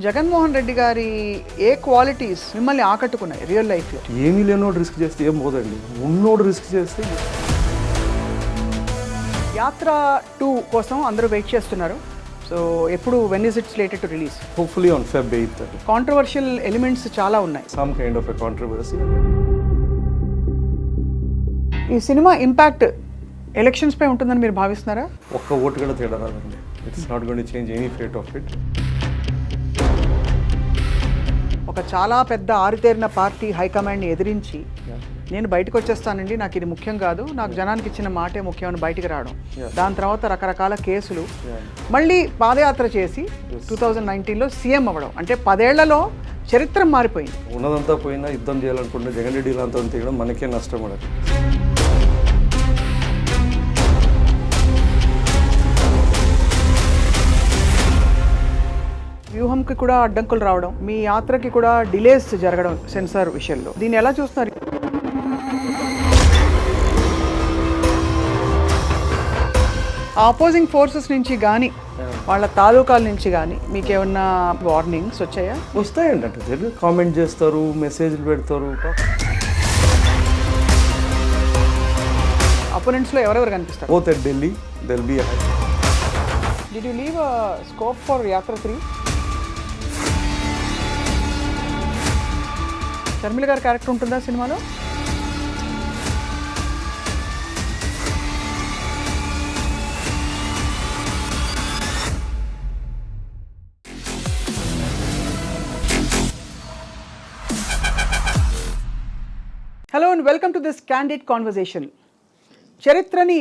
జగన్మోహన్ రెడ్డి గారి ఏ క్వాలిటీస్ మిమ్మల్ని ఆకట్టుకున్నాయి రియల్ లైఫ్లో? ఏమీ లేనోడు రిస్క్ చేస్తే ఏం పోదండి, ఉన్నోడు రిస్క్ చేస్తే. యాత్ర 2 కోసం అందరూ వెయిట్ చేస్తున్నారు. సో ఎప్పుడు when is it slated to release? Hopefully on Feb 8th. Controversial elements చాలా ఉన్నాయి. Some kind of a controversy. ఈ సినిమా ఇంపాక్ట్ ఎలక్షన్స్ పై ఉంటుందని మీరు భావిస్తున్నారా? ఒక్క ఓటు కూడా తేడా రాదండి. It's not going to change any fate of it. ఒక చాలా పెద్ద ఆరితేరిన పార్టీ హైకమాండ్ని ఎదిరించి నేను బయటకు వచ్చేస్తానండి, నాకు ఇది ముఖ్యం కాదు, నాకు జనానికి ఇచ్చిన మాటే ముఖ్యమని బయటికి రావడం, దాని తర్వాత రకరకాల కేసులు, మళ్ళీ పాదయాత్ర చేసి 2019లో సీఎం అవ్వడం, అంటే 10 ఏళ్లలో చరిత్ర మారిపోయింది. ఉన్నదంతా పోయినా యుద్ధం చేయాలనుకుంటే జగన్ రెడ్డి అంతా తీయడం మనకే నష్టం పడదు. వ్యూహంకి కూడా అడ్డంకులు రావడం, మీ యాత్రకి కూడా డిలేస్ జరగడం సెన్సార్ విషయంలో, దీన్ని ఎలా చూస్తున్నారు? ఆపోజింగ్ ఫోర్సెస్ నుంచి కానీ వాళ్ళ తాలూకాల నుంచి కానీ మీకు ఏమన్నా వార్నింగ్స్ వచ్చాయా? వస్తాయండి, అంటే కామెంట్ చేస్తారు, మెసేజ్లు పెడతారు. అపోనెంట్స్లో ఎవరెవరు కనిపిస్తారు? బోత్ ఎట్ ఢిల్లీ దెల్ బి. Did you leave scope for Yatra 3? Sharmila గారి క్యారెక్టర్ ఉంటుందా సినిమాలో? Hello and welcome to this candid conversation. చరిత్రని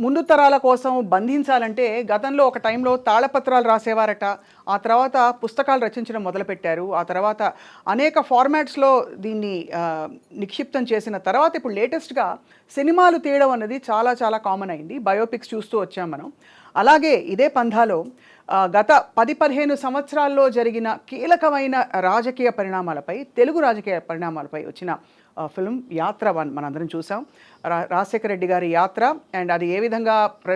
ముందు తరాల కోసం బంధించాలంటే గతంలో ఒక టైంలో తాళపత్రాలు రాసేవారట, ఆ తర్వాత పుస్తకాలు రచించడం మొదలుపెట్టారు, ఆ తర్వాత అనేక ఫార్మాట్స్లో దీన్ని నిక్షిప్తం చేసిన తర్వాత ఇప్పుడు లేటెస్ట్గా సినిమాలు తీయడం అన్నది చాలా చాలా కామన్ అయింది. బయోపిక్స్ చూస్తూ వచ్చాం మనం. అలాగే ఇదే పంధాలో గత 10-15 సంవత్సరాల్లో జరిగిన కీలకమైన రాజకీయ పరిణామాలపై, తెలుగు రాజకీయ పరిణామాలపై వచ్చిన ఫిల్మ్ యాత్ర 1 మనందరం చూసాం. రాజశేఖర రెడ్డి గారి యాత్ర అండ్ అది ఏ విధంగా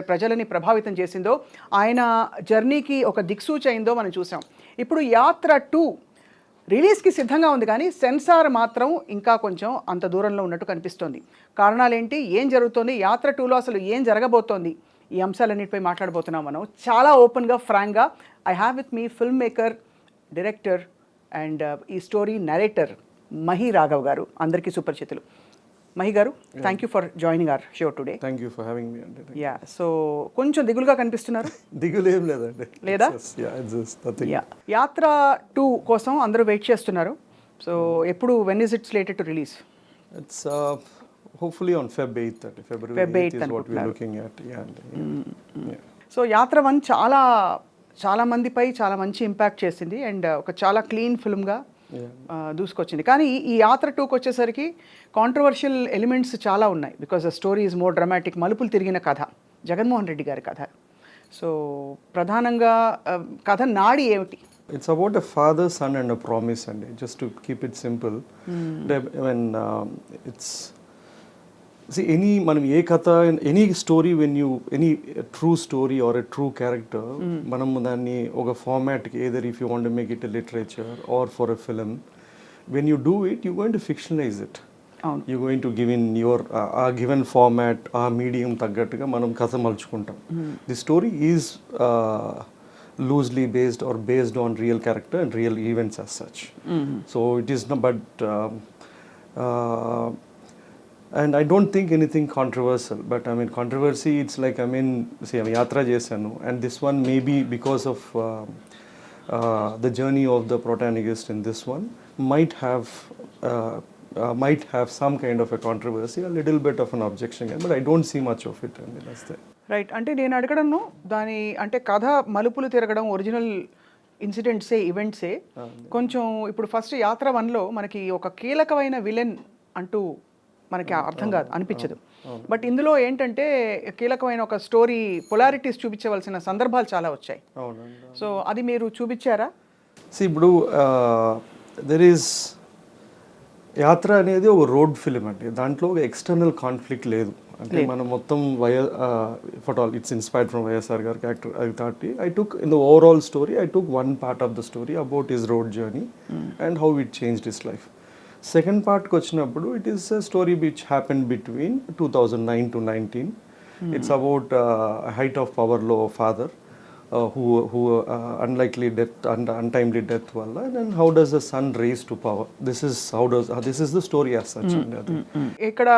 ప్రజలని ప్రభావితం చేసిందో, ఆయన జర్నీకి ఒక దిక్సూచి అయిందో మనం చూసాం. ఇప్పుడు యాత్ర 2 రిలీజ్కి సిద్ధంగా ఉంది, కానీ సెన్సార్ మాత్రం ఇంకా కొంచెం అంత దూరంలో ఉన్నట్టు కనిపిస్తోంది. కారణాలేంటి, ఏం జరుగుతోంది, యాత్ర 2లో అసలు ఏం జరగబోతోంది, ఈ అంశాలన్నిటిపై మాట్లాడబోతున్నాం మనం చాలా ఓపెన్గా, ఫ్రాంక్గా. I have with me film maker, director and ఈ స్టోరీ నరేటర్ మహి రాఘవ్ గారు. అందరికీ సుపరిచితులు. మహి గారు, thank you for joining our show today. Thank you for having me అండి. యా, సో కొంచెం దిగులుగా కనిపిస్తున్నారు. దిగులు ఏం లేదండి. లేదా? యాత్ర 2 కోసం అందరూ వెయిట్ చేస్తున్నారు. సో ఎప్పుడు when is it slated to release? It's hopefully on Feb 8th. February 8th is what we are looking at. So యాత్ర 1 చాలా మందిపై చాలా మంచి ఇంపాక్ట్ చేసింది అండ్ ఒక చాలా క్లీన్ ఫిల్మ్గా దూసుకొచ్చింది. కానీ ఈ యాత్ర 2కి వచ్చేసరికి కాంట్రవర్షియల్ ఎలిమెంట్స్ చాలా ఉన్నాయి. Because the story is more dramatic. మలుపులు తిరిగిన కథ, జగన్మోహన్ రెడ్డి గారి కథ. సో ప్రధానంగా కథ నాడి ఏమిటి? It's about a father, son and a promise, and just to keep it simple. When it's see మనం ఏ కథ, any story, when you any true story or a true character, మనం దాన్ని ఒక ఫార్మాట్కి, either if you want to make it a literature or for a film, when you do it, you going to fictionalize it. You going to give in your uh given format, ఆ medium తగ్గట్టుగా మనం కథ మలుచుకుంటాం. The story is loosely based or based on real character and real events as such. So it is not, but and I don't think anything controversial, but I mean controversy, it's like, I mean, see, I'm yatra chesanu, and this one maybe because of the journey of the protagonist in this one might have some kind of a controversy, a little bit of an objection, but I don't see much of it. I mean, that's the right. అంటే నేను అడగడను దాని, అంటే కథ మలుపులు తిరగడం, original ఇన్సిడెంట్సే, ఈవెంట్సే కొంచెం. ఇప్పుడు first యాత్ర 1లో మనకి ఒక కీలకమైన విలన్ అంటూ మనకి అర్థం కాదు, అనిపించదు. బట్ ఇందులో ఏంటంటే కీలకమైన ఒక స్టోరీ పొలారిటీస్ చూపించవలసిన సందర్భాలు చాలా వచ్చాయి. సో అది మీరు చూపించారా? ఇప్పుడు there is యాత్ర అనేది ఒక రోడ్ ఫిలిం అండి, దాంట్లో ఒక ఎక్స్టర్నల్ కాన్ఫ్లిక్ట్ లేదు. అంటే మనం మొత్తం for all its inspired from YSR గారి character. I took in the overall story, I took one part of the story about his road journey and how it changed his life. Second పార్ట్కి వచ్చినప్పుడు it is a story which happen between 2009 to 19. It's about height of power low father who unlikely death and untimely death valla, and how does the son raise to power. This is the story as such. ఇక్కడ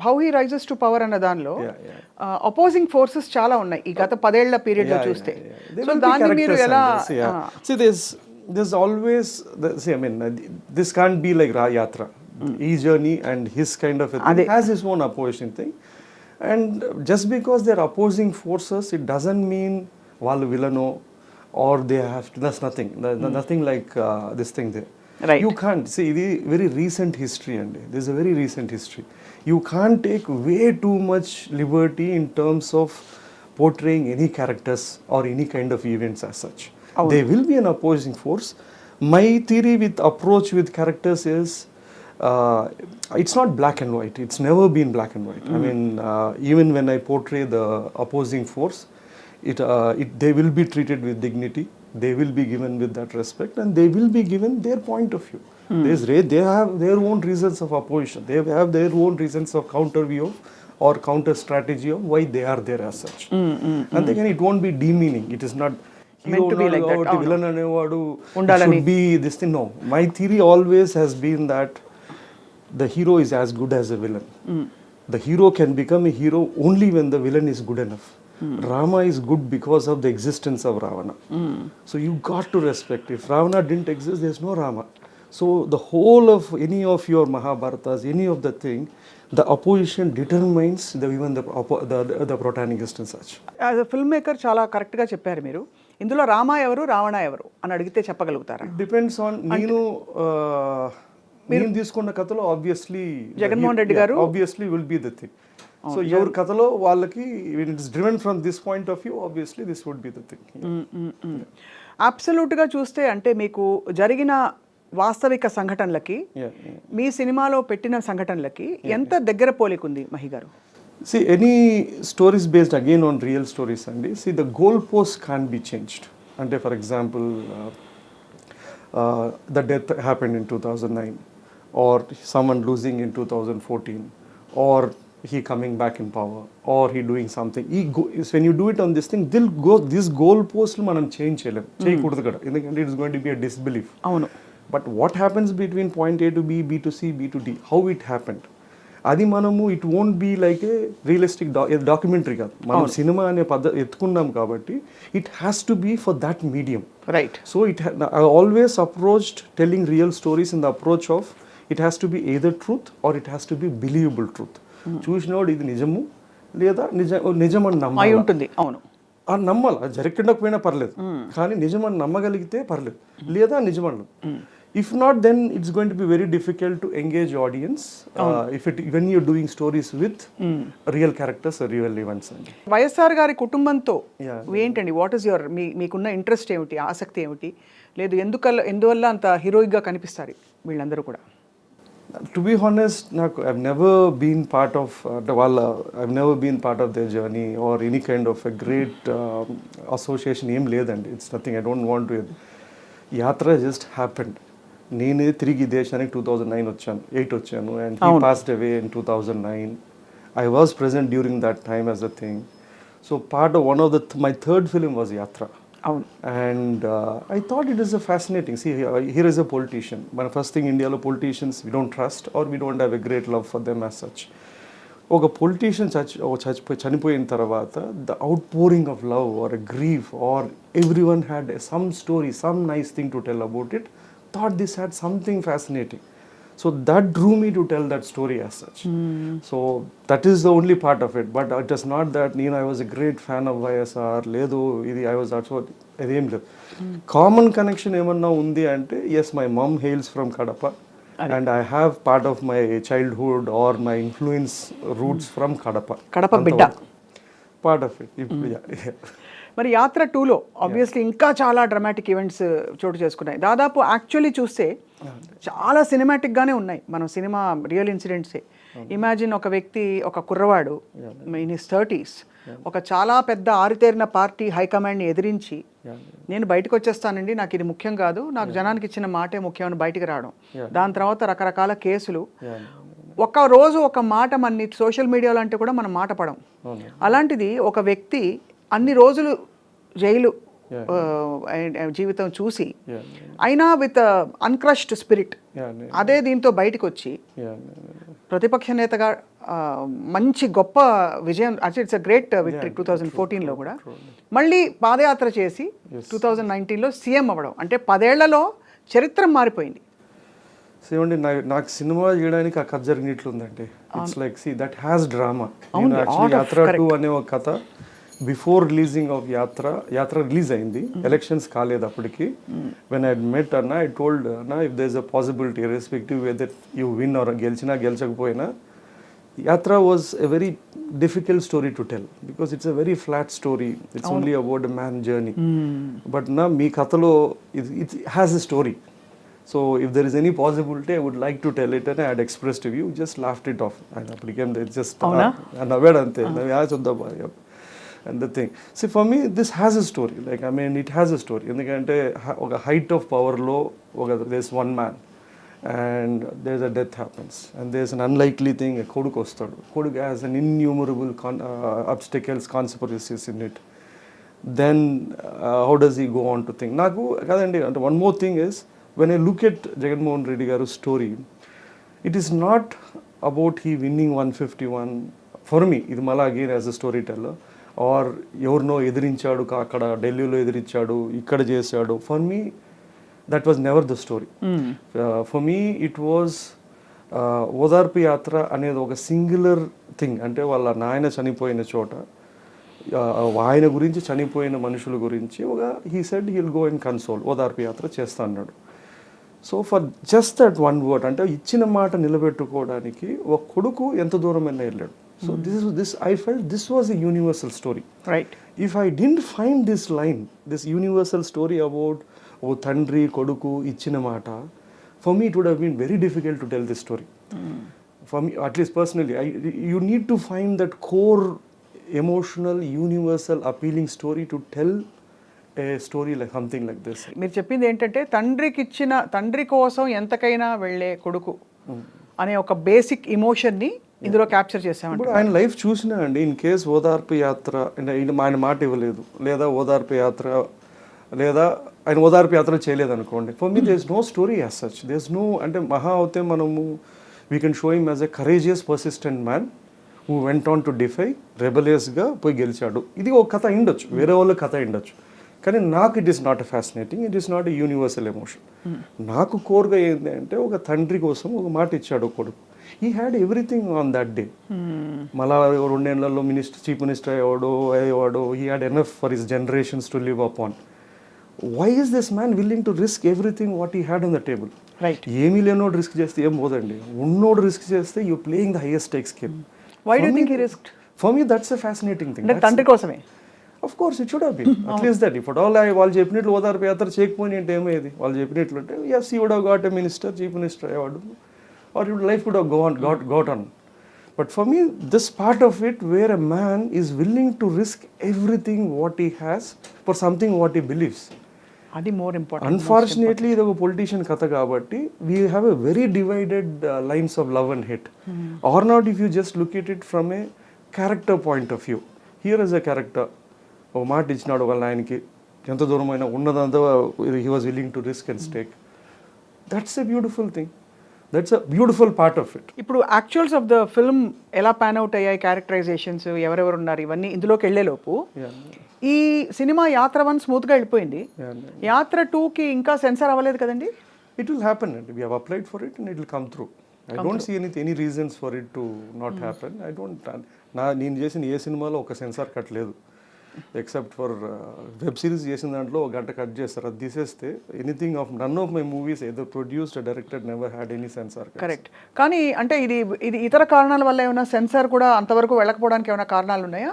how he rises to power అన్న దానిలో opposing forces చాలా ఉన్నాయి ఈ గత 10 ఏళ్ల period లో చూస్తే. సో దాన్ని మీరు ఎలా see there's always see, I mean, this can't be like Yatra. His journey and his kind of a thing has his own opposition thing. And just because they're opposing forces, it doesn't mean వాళ్ళు విలనో or they have to, that's nothing. Nothing like this thing there. Right. You can't see, ఇది very recent history అండి. This is a very recent history. You can't take way too much liberty in terms of portraying any characters or any kind of events as such. They will be an opposing force. My theory with approach with characters is it's not black and white. It's never been black and white. I mean, even when I portray the opposing force, they will be treated with dignity. They will be given with that respect, and they will be given their point of view. They have their own reasons of opposition. They have their own reasons of counter view or counter strategy of why they are there as such. And again, it won't be demeaning. It is not meant to be like that. Villain అనేవాడు should be this thing. No, my theory always has been that the hero is as good as a villain. The hero can become a hero only when the villain is good enough. Rama is good because of the existence of Ravana. So you got to respect. If Ravana didn't exist, there's no Rama. So the whole of any of your Mahabharatas, any of the thing, the opposition determines even the protagonist and such. As a film maker చాలా కరెక్ట్గా చెప్పారు మీరు. ఇందులో రామ ఎవరు రావణ ఎవరు అని అడిగితే చెప్పగలుగుతారా? డిపెండ్స్ ఆన్ నేను తీసుకున్న కథలో ఆబ్వియస్లీ జగన్మోహన్ రెడ్డి గారు obviously will be the thing. So ఎవరి కథలో వాళ్ళకి its driven from this point of view, obviously this would be the thing. అబ్సల్యూట్గా చూస్తే అంటే మీకు జరిగిన వాస్తవిక సంఘటనలకి మీ సినిమాలో పెట్టిన సంఘటనలకి ఎంత దగ్గర పోలికుంది మహి గారు? See, any stories based again on real stories అండి. See, the goalposts can't be changed. అంటే for example, the death happened in 2009, or someone losing in 2014, or he coming back in power, or he doing something. When you do it on this thing, this goalpost మనం change చేయకూడదు కదా, ఎందుకంటే it's going to be a disbelief. అవును. But what happens between point A to B, B to C, B to D, how it happened, అది మనము it won't be like a realistic documentary కాదు, మనం cinema అనే ఎత్తుకున్నాం కాబట్టి it has to be for that medium. Right. So I always approached telling real stories in the approach of it has to be either truth or it has to be believable truth. చూసినవాడు ఇది నిజము లేదా నిజం అని నమ్మాలి ఉంటుంది. అవును, ఆ నమ్మాలి. అది జరగకపోయినా పర్లేదు, కానీ నిజం అని నమ్మగలిగితే పర్లేదు, లేదా నిజమన్నా. If not, then it's going to be very difficult to engage audience when you're doing stories with real characters or real events. YSR గారి కుటుంబంతో ఏంటండి, వాట్ ఈస్ యువర్ మీకున్న ఇంట్రెస్ట్ ఏమిటి, ఆసక్తి ఏమిటి, లేదు ఎందువల్ల అంత హీరోయిక్గా కనిపిస్తారు వీళ్ళందరూ కూడా? To be honest, I've never been part of their journey or any kind of a great association. ఏం లేదండి, it's nothing. I don't want to. Yatra just happened. నేనే తిరిగి దేశానికి 2008 వచ్చాను, and he passed away in 2009. I was present during that time as a thing. So my third film was Yatra. And I thought it is a fascinating. See, here is a politician. My first thing, India lo politicians we don't trust or we don't have a great love for them as such. ఒక politician చనిపోయిన తర్వాత the out pouring of love or grief or every one had some story, some nice thing to tell about it. Thought this had something fascinating, so that drew me to tell that story as such. So that is the only part of it, but it is not that I was a great fan of YSR ledu idi I was also adem ledu. Common connection emanna undi ante, yes, my mom hails from Kadapa and I have part of my childhood or my influence roots from Kadapa. Kadapa bidda part of it. Yeah. మరి యాత్ర 2లో obviously ఇంకా చాలా dramatic events చోటు చేసుకున్నాయి. దాదాపు actually చూస్తే చాలా సినిమాటిక్గానే ఉన్నాయి. మనం సినిమా రియల్ ఇన్సిడెంట్సే. ఇమాజిన్ ఒక వ్యక్తి, ఒక కుర్రవాడు ఇన్ హిస్ 30s ఒక చాలా పెద్ద ఆరితేరిన పార్టీ హైకమాండ్ని ఎదిరించి నేను బయటకు వచ్చేస్తానండి, నాకు ఇది ముఖ్యం కాదు, నాకు జనానికి ఇచ్చిన మాటే ముఖ్యమని బయటికి రావడం. దాని తర్వాత రకరకాల కేసులు. ఒక రోజు ఒక మాట మన సోషల్ మీడియాలో అంటే కూడా మనం మాట పడం. అలాంటిది ఒక వ్యక్తి అన్ని రోజులు జైలు జీవితం చూసి అయినా విత్ అన్క్రష్డ్ స్పిరిట్ అదే దీంతో బయటకు వచ్చి ప్రతిపక్ష నేతగా మంచి గొప్ప విజయం, ఇట్స్ అ గ్రేట్ విక్టరీ 2014లో కూడా మళ్ళీ పాదయాత్ర చేసి 2019లో సీఎం అవ్వడం అంటే 10 ఏళ్లలో చరిత్ర మారిపోయింది. సేవండి నాకు సినిమా చేయడానికి ఆ కథ జరిగినట్లుందండి. It's like see that has drama. నేను యాక్చువల్లీ యాత్ర 2 అనే ఒక కథ before releasing of Yatra release అయింది, ఎలక్షన్స్ కాలేదు అప్పటికి. When I met anna, I told anna, if there is a possibility respective whether you win or గెలిచినా గెలిచకపోయినా, Yatra was a very difficult story to tell because it's a very flat story. It's only about a man journey. But నా మీ కథలో it has a story. So if there is any possibility, I would like to tell it and I had expressed to you, just laughed it off. And I became just navadante navya chodda and the thing. See, for me this has a story. Like I mean it has a story. Endukante oka height of power lo there's one man and there's a death happens and there's an unlikely thing, a koduku ostadu. Koduku has an innumerable obstacles, consequences in it. Then how does he go on to think? Naku kadandi, and one more thing is, when I look at Jagan Reddy Garu's story, it is not about he winning 151. For me, ఇది మళ్ళీ again as a storyteller, or ఎవరినో ఎదిరించాడు, అక్కడ ఢిల్లీలో ఎదిరించాడు, ఇక్కడ చేశాడు. For me that was never the story. For me it was Odarpu Yatra అనేది ఒక సింగులర్ థింగ్. అంటే వాళ్ళ నాయన చనిపోయిన చోట ఆయన గురించి, చనిపోయిన మనుషుల గురించి ఒక he said he'll go and console, ఓదార్పు యాత్ర చేస్తా అన్నాడు. So for just that one word, అంటే ఇచ్చిన మాట నిలబెట్టుకోవడానికి ఒక కొడుకు ఎంత దూరమైనా వెళ్ళాడు. So this I felt this was a universal story. Right. If I didn't find this line, this universal story about ఓ తండ్రి కొడుకు ఇచ్చిన మాట, for me it would have been very difficult to tell this story. For me at least personally, you need to find that core emotional universal appealing story to tell a story like something like this. మీరు చెప్పింది ఏంటంటే తండ్రి కోసం ఎంతకైనా వెళ్ళే కొడుకు అనే ఒక బేసిక్ ఇమోషన్ని ఇందులో క్యాప్చర్ చేసాము. ఇప్పుడు ఆయన లైఫ్ చూసినా అండి, ఇన్ కేస్ ఓదార్పు యాత్ర ఆయన మాట ఇవ్వలేదు, లేదా ఓదార్పు యాత్ర, లేదా ఆయన ఓదార్పు యాత్ర చేయలేదు అనుకోండి, for me there is no story as such. There is no, అంటే మహా అవుతే మనము we can show him as a courageous persistent man who went on to defy, రెబలియస్గా పోయి గెలిచాడు. ఇది ఒక కథ ఉండొచ్చు, వేరే వాళ్ళ కథ ఉండొచ్చు. కానీ నాకు it is not a fascinating, it is not a universal emotion. నాకు కోర్గా ఏంటి అంటే, ఒక తండ్రి కోసం ఒక మాట ఇచ్చాడు కొడుకు. He had everything on that day. మళ్ళా 2 ఏళ్లలో చీఫ్ మినిస్టర్ అయ్యేవాడు. He had enough for his generations to live upon. Why is this man willing to risk everything what he had on the table? Right. ఏమీ లేనోడు risk చేస్తే ఏం పోదండి, ఉన్నోడు risk చేస్తే you playing the highest stakes game. Why do you think he risked? For me that's a fascinating thing. అంటే తండ్రి కోసమే. Of course, it should have been. At least that. If at all వాళ్ళు చెప్పినట్లు ఓదార్పు యాత్ర చేయకపోయినా ఏంటి ఏమయ్యేది? వాళ్ళు చెప్పినట్లు అంటే yes, he would have got a minister, chief minister అయ్యేవాడు, or life would have got on. But for me, this part of it where a man is willing to risk everything what he has for something what he believes. అది more important. Unfortunately, ఇది ఒక politician కథ కాబట్టి we have a very divided lines of love and hate. Or not if you just look at it from a character point of view. Here is a character. ఓ మాట ఇచ్చినాడు వాళ్ళ ఆయనకి, ఎంత దూరమైనా ఉన్నదంతా he was willing to risk and stake. That's a beautiful thing, that's a beautiful part of it. ఇప్పుడు actuals of the film ఎలా pan out అయ్యాయి, క్యారెక్టరైజేషన్స్, ఎవరెవరు ఉన్నారు, ఇవన్నీ ఇందులోకి వెళ్ళేలోపు ఈ సినిమా యాత్ర 1 స్మూత్గా వెళ్ళిపోయింది. యాత్ర 2కి ఇంకా సెన్సార్ అవ్వలేదు కదండి? ఇట్ విల్ హ్యాపెన్ అండి. We have applied for it and it will come through. I don't see any reasons for it to not happen. నేను చేసిన ఏ సినిమాలో ఒక సెన్సార్ కట్ లేదు, ఎక్సెప్ట్ ఫర్ వెబ్ సిరీస్ చేసిన దాంట్లో 1 గంట కట్ చేస్తారు. అది తీసేస్తే anything of none of my movies ఏదో produced directed never had any censor. Correct. కానీ అంటే ఇది ఇతర కారణాల వల్ల ఏమైనా సెన్సార్ కూడా అంతవరకు వెళ్ళకపోవడానికి ఏమైనా కారణాలు ఉన్నాయా?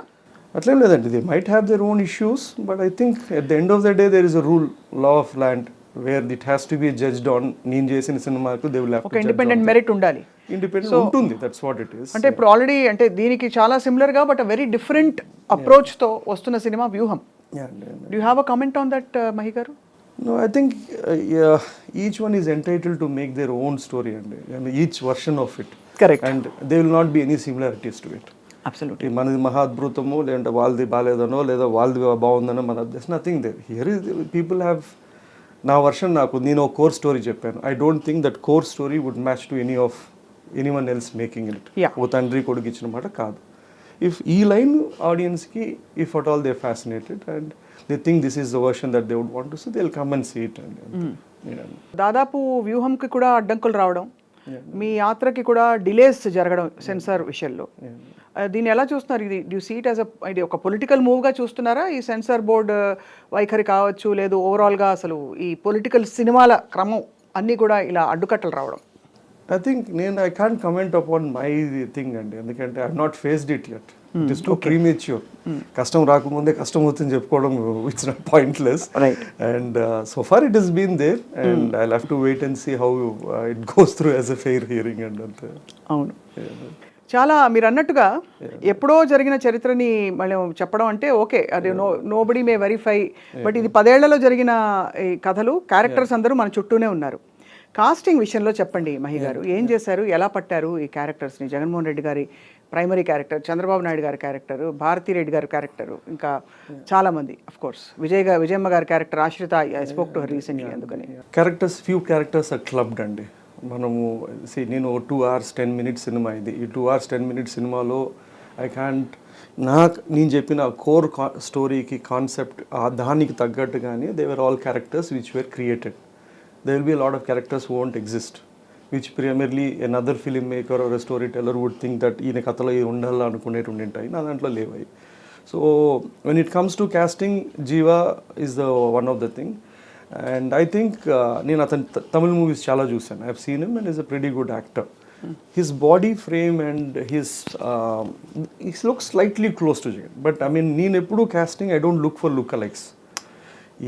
అట్లేం లేదండి, they might have their own issues, but I think at the end of the day there is a rule, law of land, where it has to be judged on. నేను చేసిన సినిమాకు దే విల్ హావ్ ఒక independent merit ఉండాలి. Independent ఉంటుంది, that's what it is. అంటే ఇప్పుడు already అంటే దీనికి చాలా సిమిలర్గా బట్ వెరీ డిఫరెంట్ అప్రోచ్తో వస్తున్న సినిమా వ్యూహం. Do you have a comment on that Mahi గారు? No, I think each one is entitled to make their own story, and each version of it. Correct. And there will not be any similarities to it. Absolutely. మనది మహా అద్భుతము, లేదంటే వాళ్ళది బాగాలేదనో, లేదా వాళ్ళది బాగుందనో, మన that's nothing there. Here is people have, నా వర్షన్ నాకు, నేను ఒక కోర్ స్టోరీ చెప్పాను. I don't think that core story would match to anyone else making it. ఓ తండ్రి కొడుకు ఇచ్చిన మాట కాదు. ఇఫ్ ఈ లైన్ ఆడియన్స్కి, if at all they fascinated and they think this is the version that they would want to see, they'll come and see it. దాదాపు వ్యూహంకి కూడా అడ్డంకులు రావడం, మీ యాత్రకి కూడా డిలేస్ జరగడం సెన్సార్ విషయంలో, దీన్ని ఎలా చూస్తున్నారు? ఇది డ్యూ సీ ఇట్ యాజ్ ఇది ఒక పొలిటికల్ మూవ్గా చూస్తున్నారా? ఈ సెన్సార్ బోర్డ్ వైఖరి కావచ్చు, లేదు ఓవరాల్గా అసలు ఈ పొలిటికల్ సినిమాల క్రమం అన్నీ కూడా ఇలా అడ్డుకట్టలు రావడం? I think I can't comment upon my thing అండి, ఎందుకంటే I not faced it yet. It is too premature. కష్టం రాకముందే కష్టం అవుతుంది చెప్పుకోవడం, it's not pointless. And so far it has been there, and I have to wait and see how it goes through as a fair hearing and అంతే. అవును, చాలా మీరు అన్నట్టుగా ఎప్పుడో జరిగిన చరిత్రని మళ్ళీ చెప్పడం అంటే ఓకే, అది నోబడీ మే వెరిఫై, బట్ ఇది 10 ఏళ్లలో జరిగిన ఈ కథలు, క్యారెక్టర్స్ అందరూ మన చుట్టూనే ఉన్నారు. కాస్టింగ్ విషయంలో చెప్పండి మహి గారు, ఏం చేశారు, ఎలా పట్టారు ఈ క్యారెక్టర్స్ని? జగన్మోహన్ రెడ్డి గారి ప్రైమరీ క్యారెక్టర్, చంద్రబాబు నాయుడు గారి క్యారెక్టర్, భారతిరెడ్డి గారి క్యారెక్టరు, ఇంకా చాలామంది అఫ్ కోర్స్ విజయమ్మ గారి క్యారెక్టర్, ఆశ్రిత, I spoke to her recently. అందుకని ఫ్యూ క్యారెక్టర్స్ ఆర్ క్లబ్డ్ అండి. మనము నేను 2 hours 10 minutes సినిమా ఇది. ఈ 2 hours 10 minutes సినిమాలో నేను చెప్పిన కోర్ స్టోరీకి కాన్సెప్ట్ దానికి తగ్గట్టుగానే they were all characters which were created. There will be a lot of characters who won't exist, which primarily another filmmaker or a storyteller would think that ఈయన కథలో ఇది ఉండాలి అనుకునేవి ఉంటాయి, నా దాంట్లో లేవాయి. So when it comes to casting, Jiva is the one of the thing, and I think నేను అతని తమిళ మూవీస్ చాలా చూసాను. I have seen him and he's a pretty good actor. His body frame and he looks slightly close to Jagan, but I mean నేను ఎప్పుడు casting I don't look for lookalikes.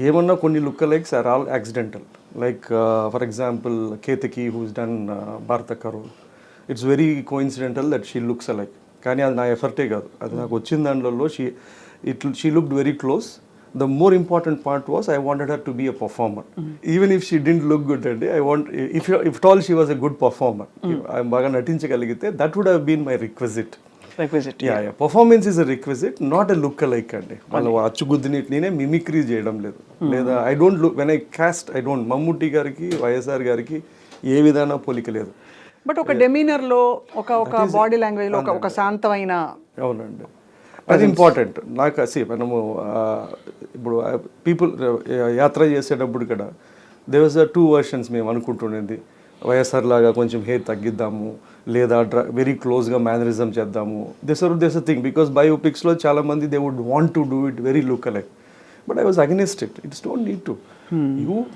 ఏమన్నా కొన్ని lookalikes are all accidental. Like for example Ketaki who's done Bharathi కరోల్, it's very coincidental that she looks alike. కానీ అది నా ఎఫర్టే కాదు, అది నాకు వచ్చిన దాంట్లో she looked very close. The more important part was I wanted her to be a performer. Even if she didn't look good అండి, I want if all she was a good performer, బాగా నటించగలిగితే that would have been my requisite. Performance is a requisite, not a look alike అండి. వాళ్ళు అచ్చుగుద్దినట్లనే mimicry చేయడం లేదు. లేదా I don't look when I cast, I don't Mammootty గారికి వైఎస్ఆర్ గారికి ఏ విధాన పోలిక లేదు. బట్ ఒక డెమీనర్లో, ఒక బాడీ లాంగ్వేజ్లో ఒక శాంతమైన, అవునండి, అది ఇంపార్టెంట్ నాకు. మనము ఇప్పుడు పీపుల్ యాత్ర చేసేటప్పుడు కూడా దే వాజ్ 2 versions మేము అనుకుంటుండేది. వైఎస్ఆర్ లాగా కొంచెం హెయిర్ తగ్గిద్దాము, లేదా వెరీ క్లోజ్గా మేనరిజం చేద్దాము. దిస్ అ థింగ్ బికాస్ బయోపిక్స్లో చాలామంది they would want to do it very look alike, but I was against it. It's don't need to.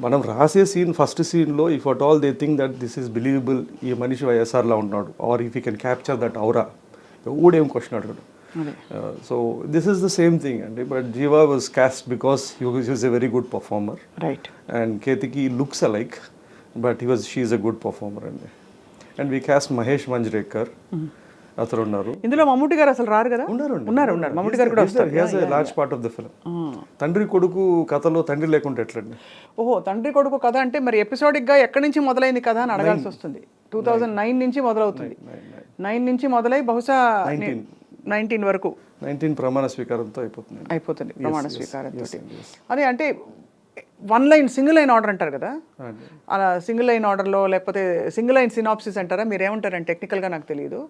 మనం రాసే సీన్, ఫస్ట్ సీన్లో if at all they think that this is believable, ఈ మనిషి వైఎస్ఆర్లా ఉన్నాడు, or if you can capture that aura, ఎవడేం question అడగడు. So this is the same thing అండి. But Jiiva was cast because he was a very good performer, right, and Ketaki looks alike, but she is a good performer అండి. And we cast Mahesh Manjrekar, అతను ఉన్నారు. ఇందులో మమ్ముట్టి గారు అసలు రారు కదా? ఉన్నారు. మమ్ముట్టి గారు కూడా వస్తారు. He has a large part of the film. తండ్రి కొడుకు కథలో తండ్రి లేకుండా ఎట్లండి? ఓహో, తండ్రి కొడుకు కథ అంటే మరి ఎపిసోడిక్గా ఎక్కడి నుంచి మొదలైంది కథ అని అడగాల్సి వస్తుంది. 2009 నుంచి మొదలవుతుంది. 9 నుంచి మొదలై బహుశా 19 వరకు, 19 ప్రమాణ స్వీకారంతో అయిపోతుంది. ప్రమాణ స్వీకారంతో. అదే అంటే one line, single line order అంటారు కదా, అలా సింగిల్ లైన్ ఆర్డర్లో, లేకపోతే సింగిల్ లైన్ సినాప్సిస్ అంటారా, మీరు ఏమంటారంటే టెక్నికల్గా నాకు తెలియదు.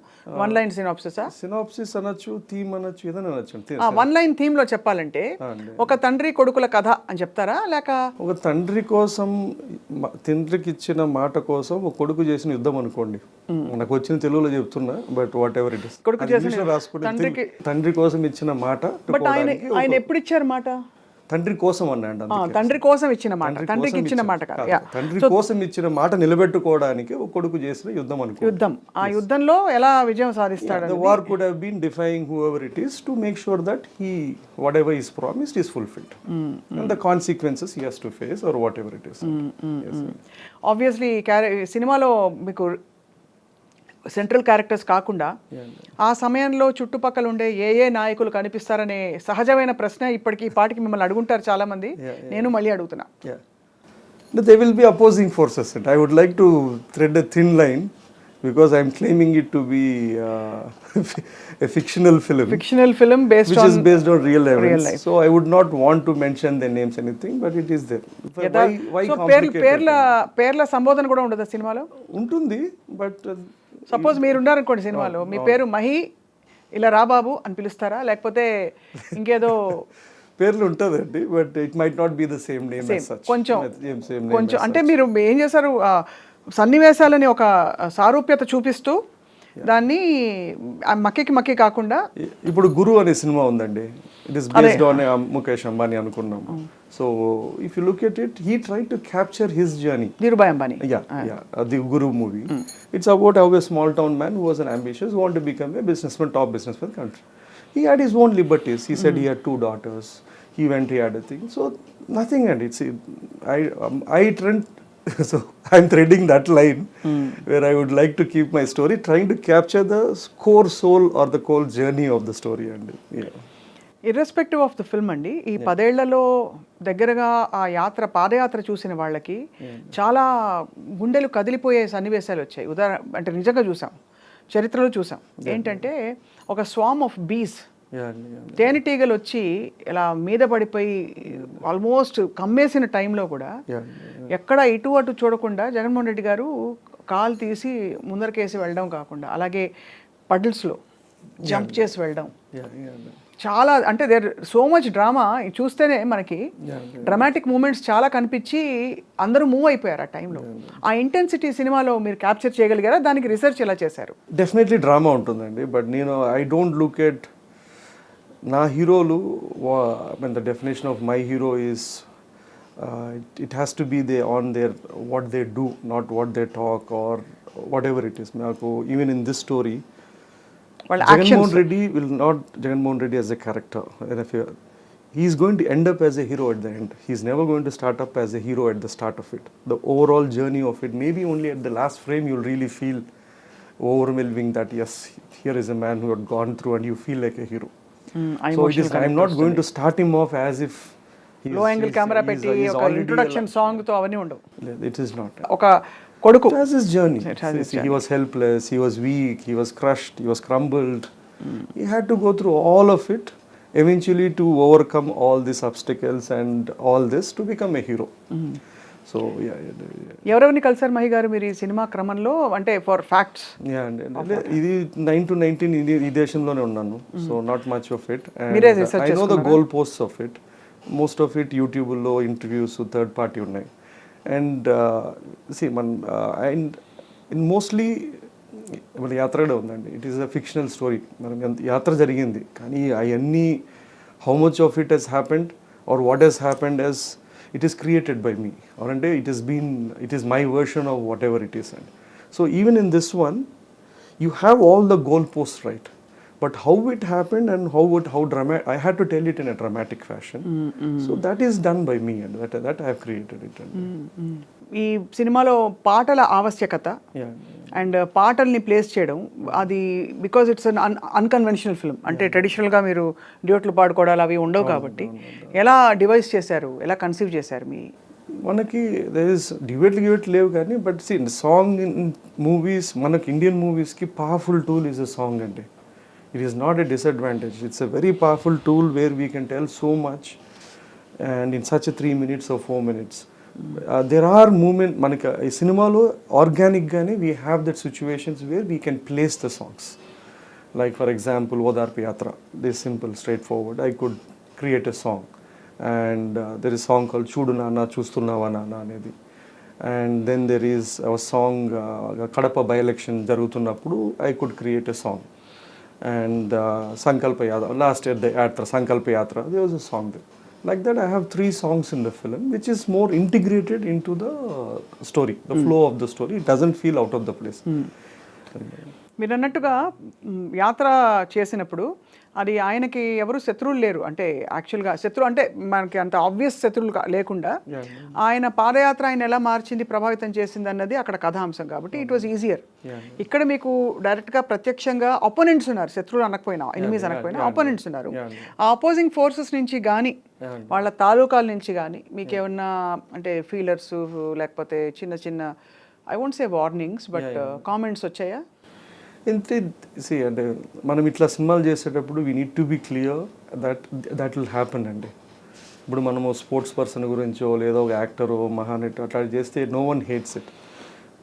వన్ లైన్ సినాప్సిసా? సినాప్సిస్ అనొచ్చు, థీమ్ అనొచ్చు, ఏదైనా అనొచ్చు. వన్ లైన్ థీమ్లో చెప్పాలంటే ఒక తండ్రి కొడుకుల కథ అని చెప్తారా, లేక ఒక తండ్రి కోసం, తండ్రికి ఇచ్చిన మాట కోసం ఒక కొడుకు చేసిన యుద్ధం అనుకోండి. నాకు వచ్చిన తెలుగులో చెప్తున్నా, but what ever it is. కొడుకు చేసిన రాసుకుంటే తండ్రి కోసం ఇచ్చిన మాట. బట్ ఆయన ఎప్పుడు ఇచ్చారు మాట? తండ్రి కోసం అన్నాడు అందుకే. తండ్రి కోసం ఇచ్చిన మాట, తండ్రి తండ్రికి కోసం ఇచ్చిన మాట కాదు. Yeah. తండ్రి కోసం ఇచ్చిన మాట నిలబెట్టుకోవడానికి ఒక కొడుకు చేసిన యుద్ధం అనుకో. యుద్ధం, ఆ యుద్ధంలో ఎలా విజయం సాధిస్తాడు. The war could have been defying whoever it is to make sure that he, whatever is promised is fulfilled. And the consequences he has to face or whatever it is. Yes, sir. Obviously సినిమాలో మీకు central characters కాకుండా ఆ సమయంలో చుట్టుపక్కల ఉండే ఏ నాయకులు కనిపిస్తారనే సహజమైన ప్రశ్న ఇప్పటికి ఈ పాటికి మిమ్మల్ని అడుగుంటారు చాలా మంది. నేను మళ్ళీ అడుగుతున్నా. Yeah. But they will be opposing forces. And I would like to thread a thin line because I'm claiming it to be a fictional film. Fictional film based which on is based on real events. Real life. So I would not want to mention their names anything, but it is there. Why so complicate it? పేర్ల సంబోధన కూడా ఉండదు సినిమాలో. ఉంటుంది, but suppose మీరు ఉన్నారనుకోండి సినిమాలో, మీ పేరు మహి, ఇలా రాబాబు అని పిలుస్తారా, లేకపోతే ఇంకేదో పేర్లు ఉంటుందండి, but it might not be the same name as such. కొంచెం అంటే మీరు ఏం చేశారు, సన్నివేశాలని ఒక సారూప్యత చూపిస్తూ దాన్ని మక్కి కాకుండా. ఇప్పుడు గురు అనే సినిమా ఉందండి, it is based on Mukesh Ambani అనుకున్నాం. So if you look at it, he try to capture his journey. Dhirubhai Ambani, the Guru movie. It's about how a small town man who was an ambitious, want to become a businessman, top businessman in the country. He had his own liberties. He said he had 2 daughters. He went, he had a thing. So nothing, and it's I trend. So I'm threading that line where I would like to keep my story, trying to capture the core soul or the core journey of the story. And irrespective of the film అండి, ఈ 10 ఏళ్లలో దగ్గరగా ఆ పాదయాత్ర చూసిన వాళ్ళకి చాలా గుండెలు కదిలిపోయే సన్నివేశాలు వచ్చాయి. అంటే నిజంగా చూసాం, చరిత్రలో చూసాం. ఏంటంటే ఒక స్వామ్ ఆఫ్ బీస్, తేనెటీగలు వచ్చి ఇలా మీద పడిపోయి ఆల్మోస్ట్ కమ్మేసిన టైంలో కూడా ఎక్కడ ఇటు అటు చూడకుండా జగన్మోహన్ రెడ్డి గారు కాలు తీసి ముందరకేసి వెళ్ళడం కాకుండా, అలాగే పడిల్స్లో జంప్ చేసి వెళ్ళడం, చాలా అంటే దేర్ సో మచ్ డ్రామా. చూస్తేనే మనకి డ్రామాటిక్ మూమెంట్స్ చాలా కనిపించి అందరూ మూవ్ అయిపోయారు ఆ టైంలో. ఆ ఇంటెన్సిటీ సినిమాలో మీరు క్యాప్చర్ చేయగలిగారా? దానికి రీసెర్చ్ ఎలా చేశారు? డెఫినెట్లీ డ్రామా ఉంటుందండి, బట్ నేను ఐ డోంట్ లుక్ ఎట్ నా హీరోలు. The definition of my hero is it has to be they on there what they do, not what they talk or whatever it is. నాకు even in this story, Jaganmohan Reddy will not Jaganmohan Reddy as a character. He is going to end up as a hero at the end. He is never going to start up as a hero at the start of it. The overall journey of it, maybe only at the last frame you'll really feel overwhelming that yes, here is a man who had gone through, and you feel like a hero. So I'm not going to start him off as if low angle camera petti oka introduction song tho avani undavu. It is not. Oka koduku, it has his journey. He was helpless, he was weak, he was crushed, he was crumbled. He had to go through all of it eventually to overcome all these obstacles and all this to become a hero. So ఎవరెవరిని కలిసారు మహి గారు మీరు ఈ cinema క్రమంలో? అంటే for facts, ఇది 9 to 19 ఈ దేశంలోనే ఉన్నాను. So not much of it. I know the goal posts of it. Most of it యూట్యూబ్లో ఇంటర్వ్యూస్, థర్డ్ పార్టీ ఉన్నాయి. అండ్ అండ్ మోస్ట్లీ మన యాత్రలో ఉందండి. It is a fictional story. మనం యాత్ర జరిగింది, కానీ అవన్నీ how much of it has happened or what has happened as it is created by me, or it is my version of whatever it is. And so even in this one you have all the goalposts right, but how it happened and how dramatic, I had to tell it in a dramatic fashion. So that is done by me, and that I have created it. ఈ సినిమాలో పాటల ఆవశ్యకత and పాటల్ని place చేయడం, అది because it's an unconventional film. అంటే ట్రెడిషనల్గా మీరు డ్యూట్లు పాడుకోవడాలు అవి ఉండవు కాబట్టి ఎలా డివైస్ చేశారు, ఎలా కన్సీవ్ చేశారు? మనకి డిబేట్లు లేవు, కానీ బట్ సాంగ్ ఇన్ మూవీస్, మనకి ఇండియన్ మూవీస్కి powerful tool is a song అండి. It is not a disadvantage. It's a very powerful tool where we can tell so much and in such 3 minutes or 4 minutes. There are movement, మనకి ఈ సినిమాలో ఆర్గానిక్గానే we have that situations where we can place the songs. Like for example Odarpu Yatra, this simple straight forward, I could create a song and there is song called చూడు నాన్న చూస్తున్నావా నాన్న అనేది. And then there is a song Kadapa by election జరుగుతున్నప్పుడు I could create a song. And Sankalpa Yatra, last year the Yatra Sankalpa Yatra, there was a song. Like that, I have 3 songs in the film, which is more integrated into the story, the flow of the story. It doesn't feel out of the place. మీరు అన్నట్టుగా యాత్ర చేసినప్పుడు అది ఆయనకి ఎవరు శత్రువులు లేరు, అంటే యాక్చువల్గా శత్రువు అంటే మనకి అంత ఆబ్వియస్ శత్రువులు లేకుండా ఆయన పాదయాత్ర ఆయన ఎలా మార్చింది, ప్రభావితం చేసింది అన్నది అక్కడ కథాంశం కాబట్టి ఇట్ వాజ్ ఈజియర్. ఇక్కడ మీకు డైరెక్ట్గా ప్రత్యక్షంగా అపోనెంట్స్ ఉన్నారు, శత్రువులు అనకపోయినా ఎనిమీస్ అనకపోయినా అపోనెంట్స్ ఉన్నారు. ఆ అపోజింగ్ ఫోర్సెస్ నుంచి కానీ వాళ్ళ తాలూకాల నుంచి కానీ మీకు ఏమన్నా అంటే ఫీలర్స్ లేకపోతే చిన్న చిన్న I won't say warnings but comments వచ్చాయా? ఇంతే సి అంటే మనం ఇట్లా సినిమాలు చేసేటప్పుడు we need to be clear that will happen అండి. ఇప్పుడు మనము స్పోర్ట్స్ పర్సన్ గురించో లేదా ఒక యాక్టరో మహానటి అట్లా చేస్తే no one hates it.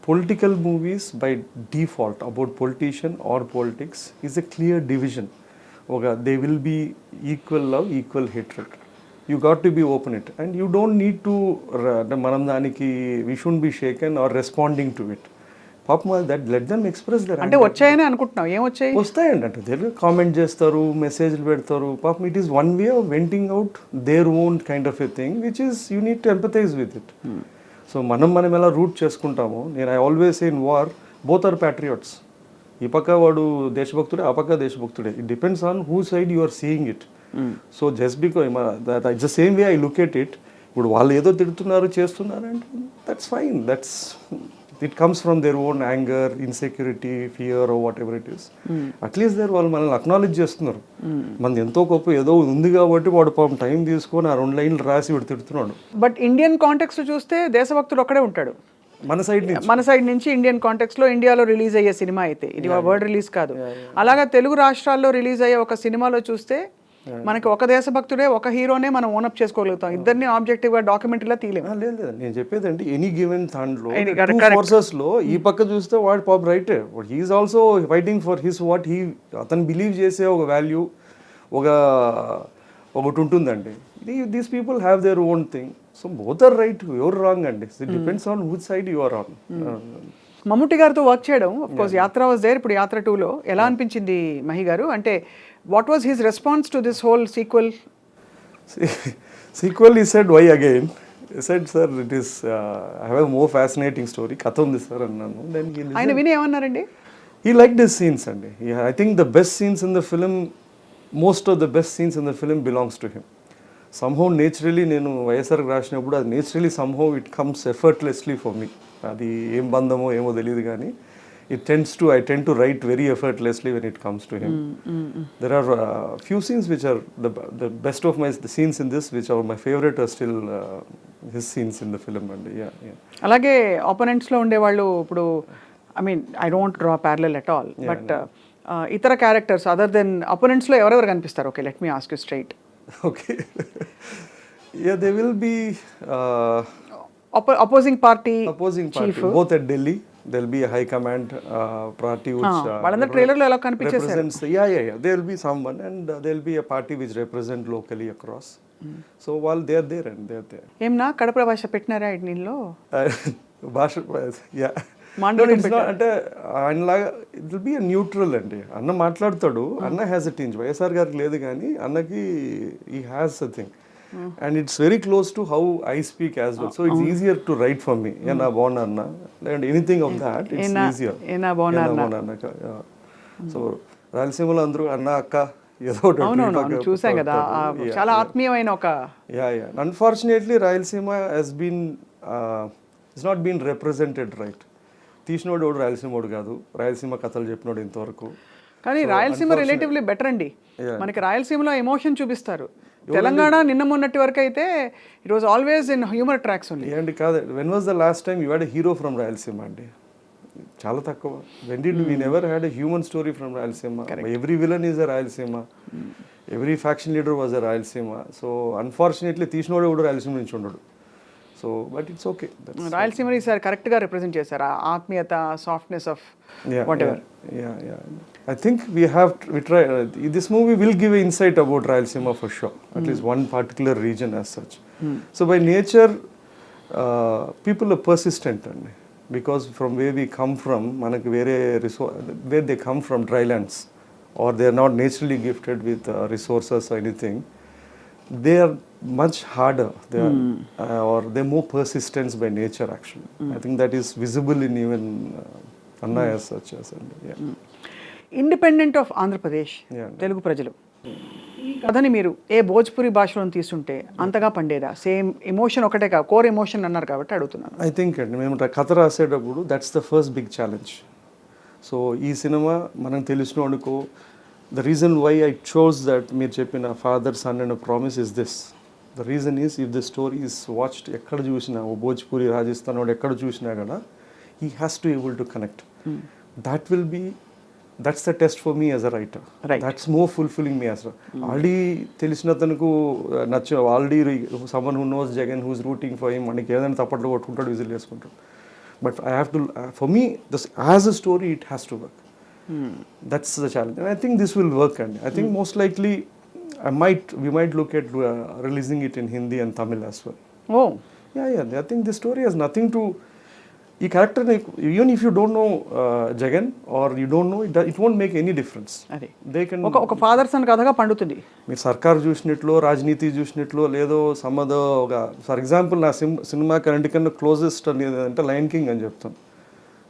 Political movies by default about politician or politics is a clear division. ఒక they will be equal love equal hatred. You got to be open it and you don't need to మనం దానికి we should be shaken or responding to it. పాపం that let them express their. అంటే వచ్చాయని అనుకుంటున్నాం, ఏం వచ్చాయి? వస్తాయండి అంటే దేర్ కామెంట్ చేస్తారు, మెసేజ్లు పెడతారు. పాపం it is one way of venting out their own kind of a thing which is you need to empathize with it. So మనం ఎలా రూట్ చేసుకుంటామో, నేను I always in war both are patriots. ఈ పక్క వాడు దేశభక్తుడే, ఆ పక్క దేశభక్తుడే. It depends on who side you are seeing it. So just because it's the same way I look at it. ఇప్పుడు వాళ్ళు ఏదో తిడుతున్నారు చేస్తున్నారు అంటే that's fine, that's it comes from their own anger, insecurity, fear or whatever it is. At least there వాళ్ళు మనల్ని acknowledge చేస్తున్నారు. మనది ఎంతో గొప్ప ఏదో ఉంది కాబట్టి వాడు పాపం టైం తీసుకొని ఆ 2 లైన్లు రాసి వాడు తిడుతున్నాడు. బట్ ఇండియన్ కాంటెక్స్ట్ చూస్తే దేశభక్తుడు ఒక్కడే ఉంటాడు మన సైడ్ నుంచి ఇండియన్ కాంటెక్స్ట్ లో. ఇండియాలో రిలీజ్ అయ్యే సినిమా అయితే ఇది వరల్డ్ రిలీజ్ కాదు. అలాగా తెలుగు రాష్ట్రాల్లో రిలీజ్ అయ్యే ఒక సినిమాలో చూస్తే మనకి ఒక దేశభక్తుడే ఒక హీరోనే మనం ఓనప్ చేసుకోగలుగుతాం. ఇద్దరిని ఆబ్జెక్టివ్ గా డాక్యుమెంటరీలా తీయలేము. లేదు నేను చెప్పేదండి ఎనీ గివెన్ దాంట్లో ఫోర్సెస్ లో ఈ పక్క చూస్తే వాడు పాప్ right, he's also fighting for his what he అతను బిలీవ్ చేసే ఒక వాల్యూ ఒకటి ఉంటుందండి. These people have their own thing. So both are right, your wrong అండి. It depends on which side you are on. Mammootty గారితో వర్క్ చేయడం of course Yatra was there. ఇప్పుడు యాత్ర 2లో ఎలా అనిపించింది మహి గారు? అంటే what was his response to this whole sequel? He said, why again? He said, sir, it is I have a more fascinating story. కథ ఉంది సార్ అన్నాను. Then he listened. ఆయన విని ఏమన్నారండి? He liked his scenes అండి. I think the best scenes in the film, most of the best scenes in the film belongs to him. Somehow naturally నేను వైఎస్ఆర్ రాసినప్పుడు అది naturally somehow it comes effortlessly for me. అది ఏం బంధమో ఏమో తెలియదు కానీ I tend to write very effortlessly when it comes to him. There are few scenes which are the best of the scenes in this, which are my favorite, are still his scenes in the film. And అలాగే opponents లో ఉండేవాళ్ళు ఇప్పుడు I mean I don't draw parallel at all, but ఇతర characters other then opponents లో ఎవరెవరు కనిపిస్తారు? Okay, let me ask you straight. Okay. Yeah, they will be opposing party chief. Both at Delhi. There'll be a high command party which వాళ్ళందరూ trailer లో ఎలా కనిపించేశారు? Yeah. There'll be someone and there'll be a party which represent locally across. So while they're there and they're there. ఏమన్నా కడప భాష పెట్టినారా దీనిలో? భాష yeah. అంటే ఆయనలాగా it will be neutral అండి. అన్న మాట్లాడతాడు, అన్న హ్యాస్ ఎ టింజ్. వైఎస్ఆర్ గారికి లేదు కానీ అన్నకి ఈ has a thing and it's very close to how I speak as well. So it's easier to right for me. ఏనా బాగున్నా అన్న and anything of that it's easier. So రాయలసీమలో అందరూ అన్న అక్క ఏదో చూసాం కదా, చాలా ఆత్మీయమైన ఒక unfortunately Rayalaseema has been it's not been represented right. తీసినోడు ఎవడు రాయలసీమోడు కాదు, రాయలసీమ కథలు చెప్పినోడు ఇంతవరకు. కానీ రాయలసీమ రిలేటివ్లీ బెటర్ అండి. మనకి రాయలసీమలో ఎమోషన్ చూపిస్తారు. తెలంగాణ నిన్న మొన్నటి వరకు అయితే it was always in humour tracks ఉంది. ఏంటి కాదు, when was the last time you had a hero from Rayalaseema అండి? చాలా తక్కువ. When did we never had a human story from Rayalaseema. Every villain is a Rayalaseema, every faction leader was a Rayalaseema. So unfortunately తీసినోడు కూడా రాయలసీమ నుంచి ఉండడు. So but it's okay. Rayalaseema ఈసారి కరెక్ట్గా represent చేశారు ఆ ఆత్మీయత, softness of what ever. I think we try. This movie will give an insight about Rayalaseema for sure. At least one particular region as such. So by nature, people are persistent, because from where we come from, where they come from, drylands, or they are not naturally gifted with resources or anything. They are much harder. They are, or they're more persistent by nature actually. I think that is visible in even Anna as such as. Yeah. Independent of Andhra Pradesh Yeah. Telugu ప్రజలు ఈ కథని మీరు ఏ భోజ్పురి భాషలో తీసుంటే అంతగా పండేదా? Same emotion ఒకటే కాదు, core emotion అన్నారు కాబట్టి అడుగుతున్నాను. ఐ థింక్ అండి మేము కథ రాసేటప్పుడు that's the first big challenge. So ఈ సినిమా మనం తెలిసిన అనుకో, the reason why I chose that మీరు చెప్పిన father son and promise is this. The reason is if the story is watched ఎక్కడ చూసినా, ఓ భోజ్పురి రాజస్థాన్ వాడు ఎక్కడ చూసినా కూడా he has to able to connect. That will be, that's the test for me as a writer. That's more fulfilling me as already తెలిసిన తనకు already someone who knows Jagan who's rooting for him, మనకి ఏదైనా తప్పట్లో కొట్టుకుంటాడు, whistle చేసుకుంటాడు. But I have to, for me this as a story it has to work. That's the challenge, and I think this will work. And I think most likely we might look at releasing it in Hindi and Tamil as well. Oh Yeah. I think the story has nothing to. ఈ character, even if you don't know Jagan or you don't know, it won't make any difference. అదే They can. ఒక father son కథగా పండుతుంది. మీరు సర్కార్ చూసినట్లో, రాజనీతి చూసినట్లో, లేదో సమ్మదో ఒక ఫర్ ఎగ్జాంపుల్ నా సినిమా అన్నిటికన్నా క్లోజెస్ట్ అనేది అంటే లయన్ కింగ్ అని చెప్తాను.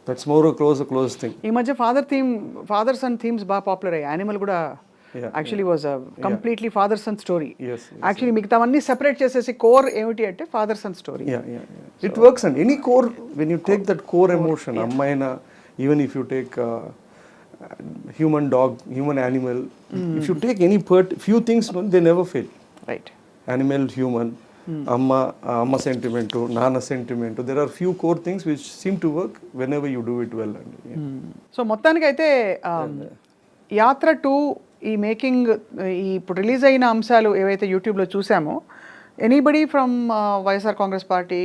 That's more close thing. ఈ మధ్య ఫాదర్ సన్ థీమ్స్ బాగా పాపులర్ అయ్యాయి. యానిమల్ కూడా actually was completely father son story. Actually మిగతావన్నీ సెపరేట్ చేసేసి కోర్ ఏమిటి అంటే father son story. It works and any core when you take that core emotion, అమ్మాయినా even if you take human dog, human animal, if you take any few things they never fail. Right. Animal, human, అమ్మ sentiment, నాన్న sentiment, there are few core things which seem to work whenever you do it well అండి. So మొత్తానికైతే యాత్ర 2 ఈ making, ఈ ఇప్పుడు release అయిన అంశాలు ఏవైతే యూట్యూబ్లో చూసామో, anybody from YSR Congress party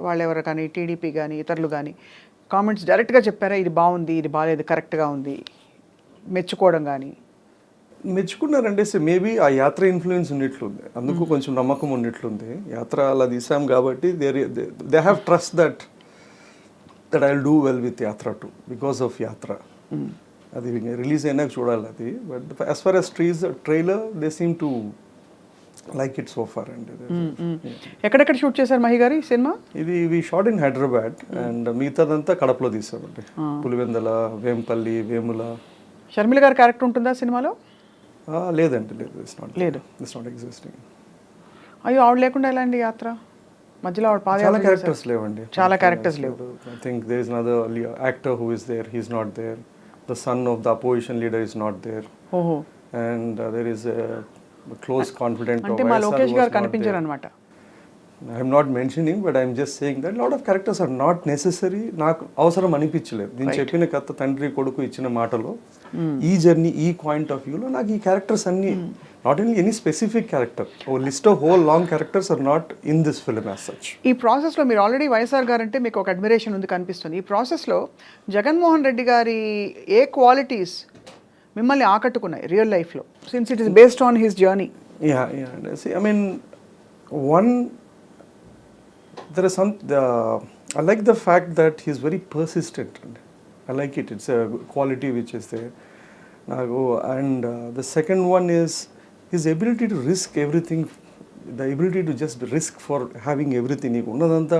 వాళ్ళెవరు కానీ, టీడీపీ కానీ, ఇతరులు కానీ కామెంట్స్ డైరెక్ట్గా చెప్పారా ఇది బాగుంది, ఇది బాగాలేదు, కరెక్ట్గా ఉంది, మెచ్చుకోవడం కానీ? మెచ్చుకున్నారంటే మేబీ ఆ యాత్ర ఇన్ఫ్లుయెన్స్ ఉన్నట్లుంది, అందుకు కొంచెం నమ్మకం ఉన్నట్లుంది. యాత్ర అలా తీసాం కాబట్టి they have trust that I will do well with యాత్ర 2 బికాస్ ఆఫ్ యాత్ర. అది రిలీజ్ అయినాక చూడాలి అది. But as far as trailer they seem to like it so far అండి. ఎక్కడెక్కడ షూట్ చేశారు మహి గారి సినిమా? ఇది షాట్ ఇన్ హైదరాబాద్ అండ్ మిగతాదంతా కడపలో తీసామండి. పులివెందల, వేంపల్లి, వేముల. షర్మిల గారి క్యారెక్టర్ ఉంటుందా సినిమాలో? లేదండి, లేదు. It's not existing. అయ్యో, ఆవిడ లేకుండా ఎలా అండి యాత్ర మధ్యలో? ఆవిడ చాలా క్యారెక్టర్స్ లేవండి, చాలా క్యారెక్టర్స్ లేవు. I think there is another actor who is there, he is not there. The son of the opposition leader is not there. ఓహో. And there is close confident అంటే మా లోకేష్ గారు కనిపించారు అనమాట. I'm not mentioning, but I'm just saying that lot of characters are not necessary. నాకు అవసరం అనిపించలేదు. నేను చెప్పిన కథ తండ్రి కొడుకు ఇచ్చిన మాటలో, ఈ జర్నీ, ఈ పాయింట్ ఆఫ్ వ్యూలో నాకు ఈ క్యారెక్టర్స్ అన్ని, not only any specific character, ఓ list of whole long characters are not in this film as such. ఈ ప్రాసెస్లో మీరు ఆల్రెడీ వైఎస్ఆర్ గారు అంటే మీకు ఒక అడ్మిరేషన్ ఉంది కనిపిస్తుంది. ఈ ప్రాసెస్లో జగన్మోహన్ రెడ్డి గారి ఏ క్వాలిటీస్ మిమ్మల్ని ఆకట్టుకున్నాయి రియల్ లైఫ్లో, since it is based on his journey? I mean one, there is some I like the fact that he is very persistent. I like it. It's a quality which is there. And the second one is his ability to risk everything, the ability to just risk for having everything. ఉన్నదంతా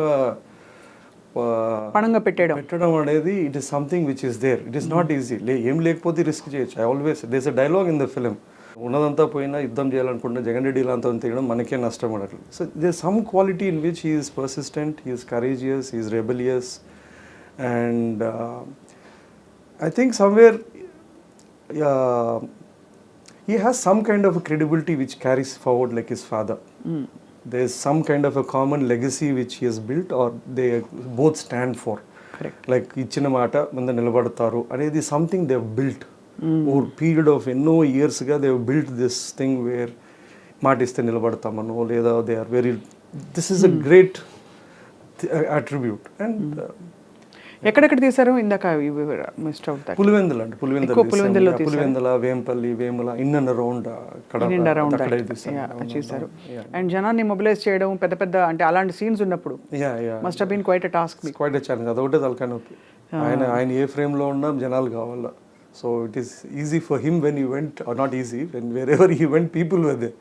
పణంగా పెట్టడం అనేది, it is something which is there. It is not easy. ఏం లేకపోతే risk చేయొచ్చు. I always, there's a dialogue in the film, ఉన్నదంతా పోయినా యుద్ధం చేయాలనుకుంటున్న జగన్ రెడ్డి ఇలాంతా తినడం మనకే నష్టం అన్నట్లు. So there some quality in which he is persistent, he is courageous, he is rebellious, and I think somewhere he has some kind of credibility which carries forward like his father. There is some kind of a common legacy which he has built or they both stand for. Like ఇచ్చిన మాట ముందు నిలబడతారు అనేది something they have built over period of ఎన్నో ఇయర్స్గా they have built this thing where మాట ఇస్తే నిలబడతామనో, లేదా they are very, this is a great attribute. And ఎక్కడెక్కడ తీశారు ఇందాక? పులివెందుల అండి, Pulivendula, Vempalli, Vemula, in and around చేశారు. అండ్ జనాన్ని మొబిలైజ్ చేయడం, పెద్ద పెద్ద అంటే అలాంటి సీన్స్ ఉన్నప్పుడు must have been quite a task. Quite a challenge. అదొకటే తలకాయ నొప్పి. ఆయన ఏ ఫ్రేమ్లో ఉన్నా జనాలు కావాలా. So it is easy for him when he went, or not easy, when wherever he went, people were there.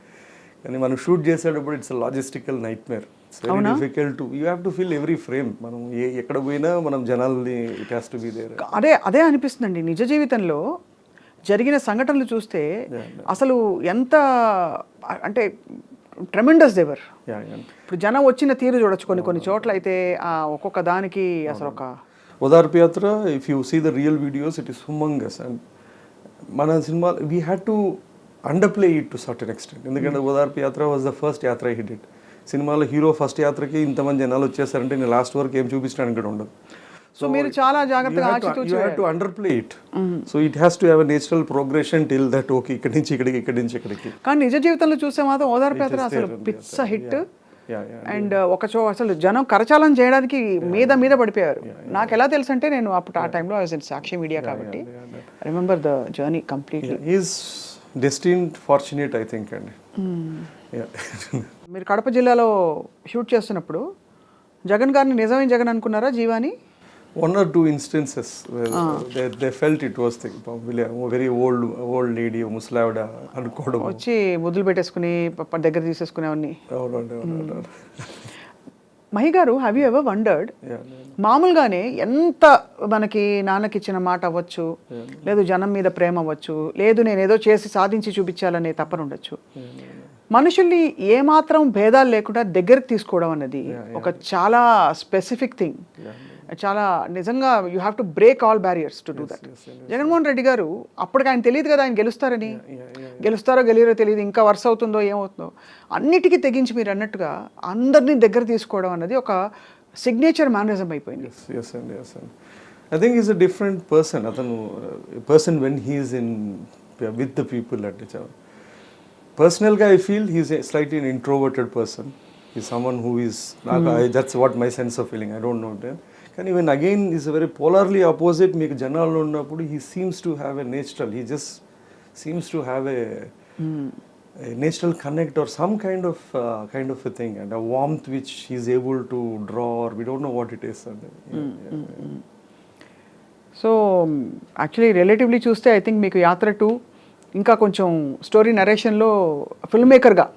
కానీ మనం షూట్ చేసేటప్పుడు it's logistical nightmare. It's very difficult to you have to feel every frame. మనం ఎక్కడ పోయినా మనం జనాల్ని it has to be there. అదే అనిపిస్తుందండి నిజ జీవితంలో జరిగిన సంఘటనలు చూస్తే అసలు ఎంత అంటే ట్రెమెండస్ దేవర్. ఇప్పుడు జనం వచ్చిన తీరు చూడొచ్చు కొన్ని చోట్ల అయితే ఒక్కొక్క దానికి అసలు ఒక Odarpu Yatra, if you see the real videos it is humongous. And మన సినిమా we had to underplay it to certain extent. ఎందుకంటే Odarpu Yatra was the first Yatra he did. సినిమాలో హీరో ఫస్ట్ యాత్రకి ఇంతమంది జనాలు వచ్చేసారంటే నేను లాస్ట్ వరకు ఏం చూపించడానికి కూడా ఉండదు. సో మీరు చాలా జాగ్రత్తగా you have to underplay it. So it has to have a natural progression till that okay ఇక్కడి నుంచి ఇక్కడికి. కానీ నిజ జీవితంలో చూసే మాత్రం ఓదార్పు యాత్ర అసలు పిచ్చ హిట్. అండ్ అసలు జనం కరచాలం చేయడానికి మీద పడిపోయారు. నాకు ఎలా తెలుసు అంటే నేను అప్పుడు ఆ టైంలో సాక్షి మీడియా కాబట్టి remember the journey completely. Is destined fortunate I think అండి. మీరు కడప జిల్లాలో షూట్ చేస్తున్నప్పుడు జగన్ గారిని నిజమైన జగన్ అనుకున్నారా జీవాని? One or two instances where they felt it was the very old lady, ముసలావిడ అనుకోవడం, వచ్చి ముద్దులు పెట్టేసుకుని దగ్గర తీసేసుకునేవన్నీ. మహి గారు, హ్యావ్ యూ ఎవర్ వండర్డ్, మామూలుగానే ఎంత మనకి నాన్నకి ఇచ్చిన మాట అవ్వచ్చు, లేదు జనం మీద ప్రేమ అవ్వచ్చు, లేదు నేను ఏదో చేసి సాధించి చూపించాలనే తపన ఉండొచ్చు, మనుషుల్ని ఏమాత్రం భేదాలు లేకుండా దగ్గరికి తీసుకోవడం అన్నది ఒక చాలా స్పెసిఫిక్ థింగ్. చాలా నిజంగా you have to break all barriers to do that. Jaganmohan Reddy గారు అప్పటికి ఆయన తెలియదు కదా ఆయన గెలుస్తారని. గెలుస్తారో గెలియరో తెలియదు, ఇంకా వరుస అవుతుందో ఏమవుతుందో, అన్నిటికీ తెగించి మీరు అన్నట్టుగా అందరినీ దగ్గర తీసుకోవడం అన్నది ఒక సిగ్నేచర్ మేనరిజం అయిపోయింది. I think is a different person. అతను person when he's in with the people అంటే పర్సనల్గా I feel he's slightly an introverted person. He's someone who is that's what my sense of feeling. I don't know that. కానీ even again is very polarly opposite. మీకు జనాల్లో ఉన్నప్పుడు he seems to have a natural, he just seems to have a natural connect or some kind of a thing and a warmth which he's able to draw or we don't know what it is అండి. So actually relatively చూస్తే I think మీకు Yatra2 ఇంకా కొంచెం story నరేషన్లో film మేకర్గా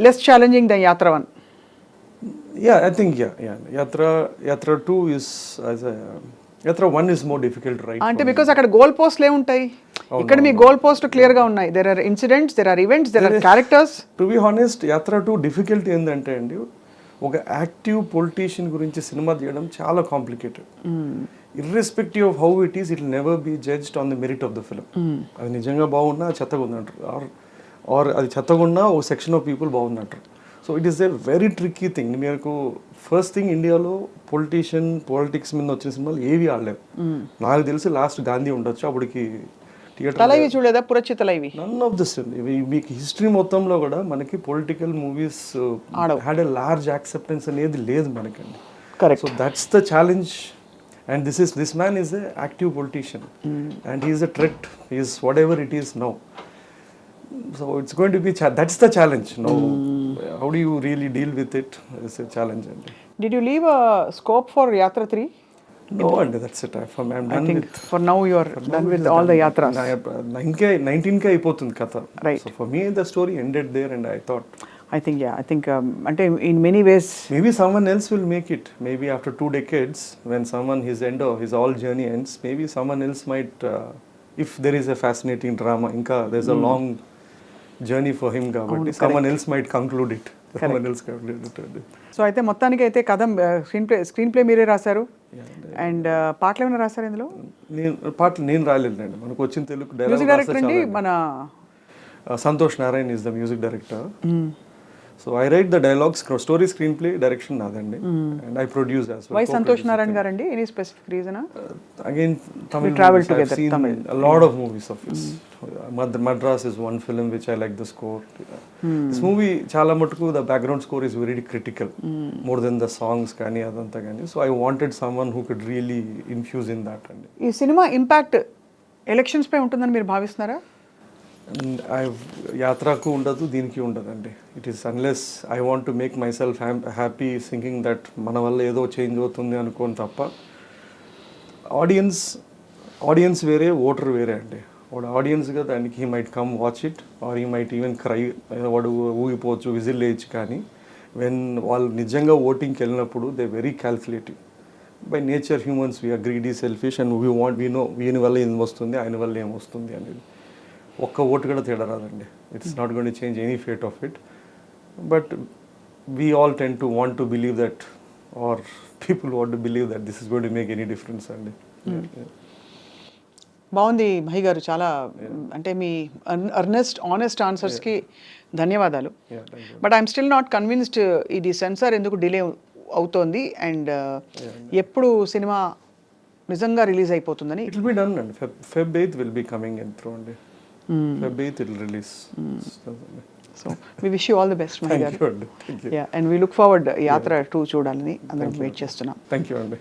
less challenging than Yatra1. Yeah, I think Yatra2 is Yatra1 is more difficult, right? అంటే because అక్కడ goal పోస్ట్లు ఏముంటాయి, ఇక్కడ మీ గోల్ పోస్ట్ క్లియర్ గా ఉన్నాయి. There are incidents, there are events, there are characters. To be honest Yatra2 difficulty ఏంటంటే అండి, ఒక యాక్టివ్ పొలిటీషియన్ గురించి సినిమా తీయడం చాలా complicated. Irrespective of how it is, it will never be judged on the merit of the film. అది నిజంగా బాగున్నా చెత్తగా ఉందంటారు, ఆర్ అది చెత్తగా ఉన్నా ఒక సెక్షన్ ఆఫ్ పీపుల్ బాగుందంటారు. So it is a very tricky thing. మీకు ఫస్ట్ థింగ్, ఇండియాలో పాలిటిక్స్ మీద వచ్చిన సినిమాలు ఏవి ఆడలేవు. నాకు తెలిసి లాస్ట్ గాంధీ ఉండొచ్చు, అప్పటికి థియేటర్ చూడలేదా పురచిత లైవి, నన్ ఆఫ్ దిస్. మీకు హిస్టరీ మొత్తంలో కూడా మనకి political movies had a large acceptance అనేది లేదు మనకండి. Correct. So that's the challenge. And this man is a active politician, and he is a threat. He is whatever it is now. So it's going to be that's the challenge. Now, how do you really deal with it? It's a challenge. Did you leave a scope for Yatra3? No, and that's it. I'm done. I think for now you are done with all the yatras. 19 ka అయిపోతుంది కథ. Right. So for me the story ended there, and I thought I think అంటే in many ways maybe someone else will make it. Maybe after 2 decades, when someone his all journey ends, maybe someone else might if there is a fascinating drama, inka there's a long journey for him kabatti someone else might conclude it. Someone else conclude it. So అయితే మొత్తానికి అయితే కథ screen play మీరే రాశారు, and పాటలు ఏమైనా రాశారు ఇందులో? నేను రాయలేదండి, మనకు వచ్చిన తెలుగు మ్యూజిక్ డైరెక్టర్ అండి మన Santosh Narayan is the music director. So I write the dialogues, story, screenplay, direction నాదండి, and I produce as well. Why Santosh Narayan గారండి? Any specific reason? Again, Tamil travel movies, together. I've seen Tamil. a lot of movies of his. Madras is one film which I like the score. This movie చాలా మటుకు the background score is very critical, more than the songs కానీ అదంతా కానీ. So I wanted someone who could really infuse in that. ఈ cinema impact elections పై ఉంటుందని మీరు భావిస్తున్నారా? యాత్రకు ఉండదు, దీనికి ఉండదండి. It is unless I want to make my self happy thinking that మన వల్ల ఏదో చేంజ్ అవుతుంది అనుకోని తప్ప, ఆడియన్స్ వేరే, ఓటర్ వేరే అండి. వాడు ఆడియన్స్గా దానికి he might come watch it or he might even cry, వాడు ఊగిపోవచ్చు, విజిల్ వేయచ్చు. కానీ వెన్ వాళ్ళు నిజంగా ఓటింగ్కి వెళ్ళినప్పుడు they very calculative. By nature humans we are greedy, selfish and we want, we know వీని వల్ల ఏం వస్తుంది, ఆయన వల్ల ఏం వస్తుంది అనేది. ఒక్క ఓటు కూడా తేడా రాదండి. It's not going to change any fate of it. But we all tend to want to believe that, or people want to believe that this is going to make any difference అండి. బాగుంది మహి గారు, చాలా అంటే మీ Ernest honest ఆన్సర్స్కి ధన్యవాదాలు. But I'm still not convinced ఇది censor ఎందుకు delay అవుతోంది అండ్ ఎప్పుడు సినిమా నిజంగా రిలీజ్ అయిపోతుందని. ఇట్ విల్ బి డన్ అండి. Feb 8th will be coming in through అండి. Feb 8th it will release. So we wish you all the best Mahi గారు. అండ్ వీ లుక్ ఫార్వర్డ్ యాత్ర 2 చూడాలని అందరం వెయిట్ చేస్తున్నాం. థ్యాంక్ యూ అండి.